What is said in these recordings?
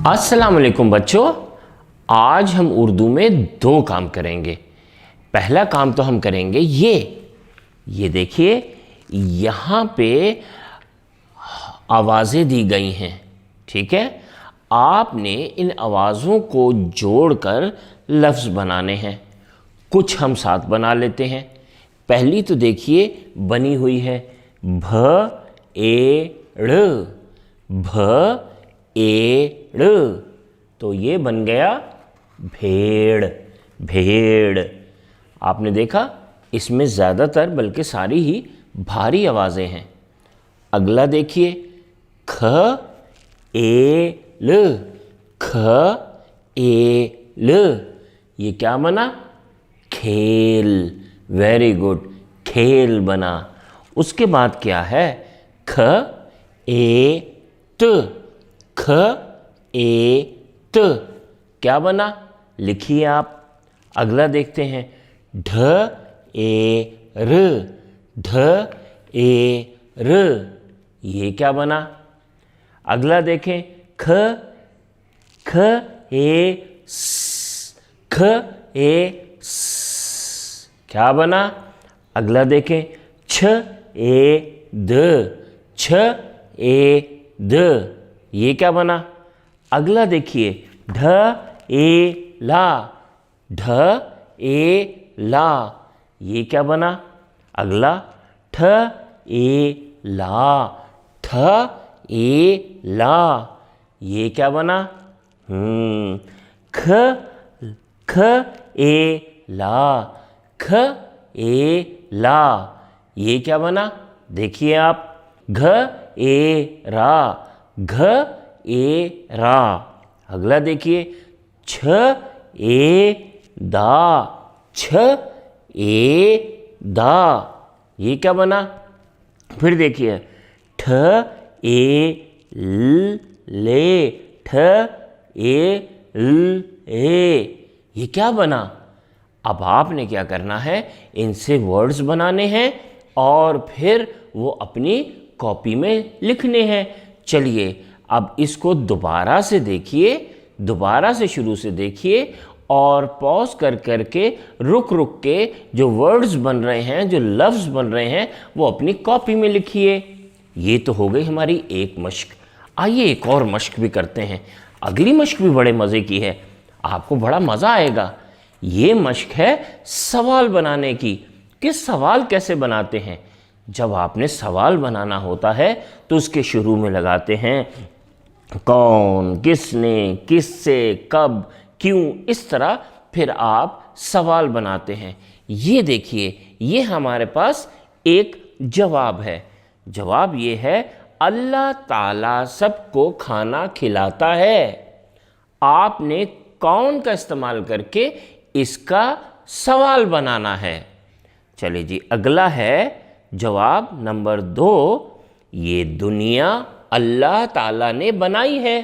अस्सलाम वालेकुम बच्चों, आज हम उर्दू में दो काम करेंगे। पहला काम तो हम करेंगे ये देखिए, यहाँ पे आवाज़ें दी गई हैं, ठीक है। आपने इन आवाज़ों को जोड़कर लफ्ज़ बनाने हैं। कुछ हम साथ बना लेते हैं। पहली तो देखिए बनी हुई है भ ए ड़, भ ए ड़, तो ये बन गया भेड़। भेड़ आपने देखा, इसमें ज़्यादातर बल्कि सारी ही भारी आवाज़ें हैं। अगला देखिए ख ए ल, ख ए ल, ये क्या बना? खेल। वेरी गुड, खेल बना। उसके बाद क्या है? ख ए त, ख ए त, क्या बना? लिखिए आप। अगला देखते हैं ढ ए र, ढ ए र, ये क्या बना? अगला देखें ख ए स, ख ए स, क्या बना? अगला देखें छ ए द, छ ए द, ये क्या बना? अगला देखिए ढ ए ला, ढ ए ला, ये क्या बना? अगला ठ ए ला, ठ ए ला, ये क्या बना? ख ए ला, ख ए ला, ये क्या बना? देखिए आप। घ ए रा, घ ए रा। अगला देखिए छ ए दा, छ ए दा, ये क्या बना? फिर देखिए ठ ए ल ले, ठ ए ल ए, ये क्या बना? अब आपने क्या करना है, इनसे वर्ड्स बनाने हैं और फिर वो अपनी कॉपी में लिखने हैं। चलिए अब इसको दोबारा से देखिए, दोबारा से शुरू से देखिए और पॉज कर करके रुक रुक के जो वर्ड्स बन रहे हैं, जो लफ्ज़ बन रहे हैं, वो अपनी कॉपी में लिखिए। ये तो हो गई हमारी एक मश्क। आइए एक और मश्क भी करते हैं। अगली मश्क भी बड़े मज़े की है, आपको बड़ा मज़ा आएगा। ये मश्क है सवाल बनाने की कि सवाल कैसे बनाते हैं। जब आपने सवाल बनाना होता है तो उसके शुरू में लगाते हैं कौन, किसने, किससे, कब, क्यों, इस तरह फिर आप सवाल बनाते हैं। ये देखिए, ये हमारे पास एक जवाब है। जवाब ये है अल्लाह ताला सबको खाना खिलाता है। आपने कौन का इस्तेमाल करके इसका सवाल बनाना है। चलिए जी, अगला है जवाब नंबर 2। ये दुनिया अल्लाह ताला ने बनाई है।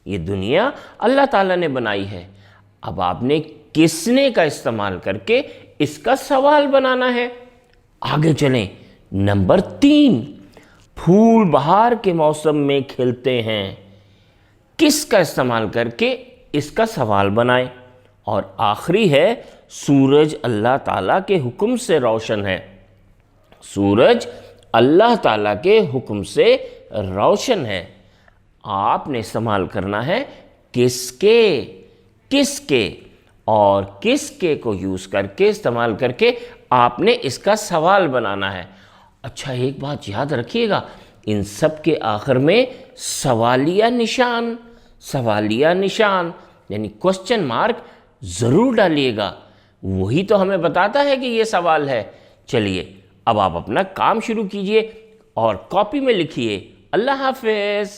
ये दुनिया अल्लाह ताला ने बनाई है। अब आपने किसने का इस्तेमाल करके इसका सवाल बनाना है। आगे चलें। नंबर 3, फूल बहार के मौसम में खिलते हैं। किसका इस्तेमाल करके इसका सवाल बनाएं। और आखिरी है सूरज अल्लाह ताला के हुक्म से रोशन है। सूरज अल्लाह ताला के हुक्म से रोशन है। आपने इस्तेमाल करना है किसके, किसके, और किसके को यूज़ करके, इस्तेमाल करके आपने इसका सवाल बनाना है। अच्छा, एक बात याद रखिएगा, इन सब के आखिर में सवालिया निशान, सवालिया निशान यानी क्वेश्चन मार्क ज़रूर डालिएगा। वही तो हमें बताता है कि ये सवाल है। चलिए अब आप अपना काम शुरू कीजिए और कॉपी में लिखिए। अल्लाह हाफ़िज़।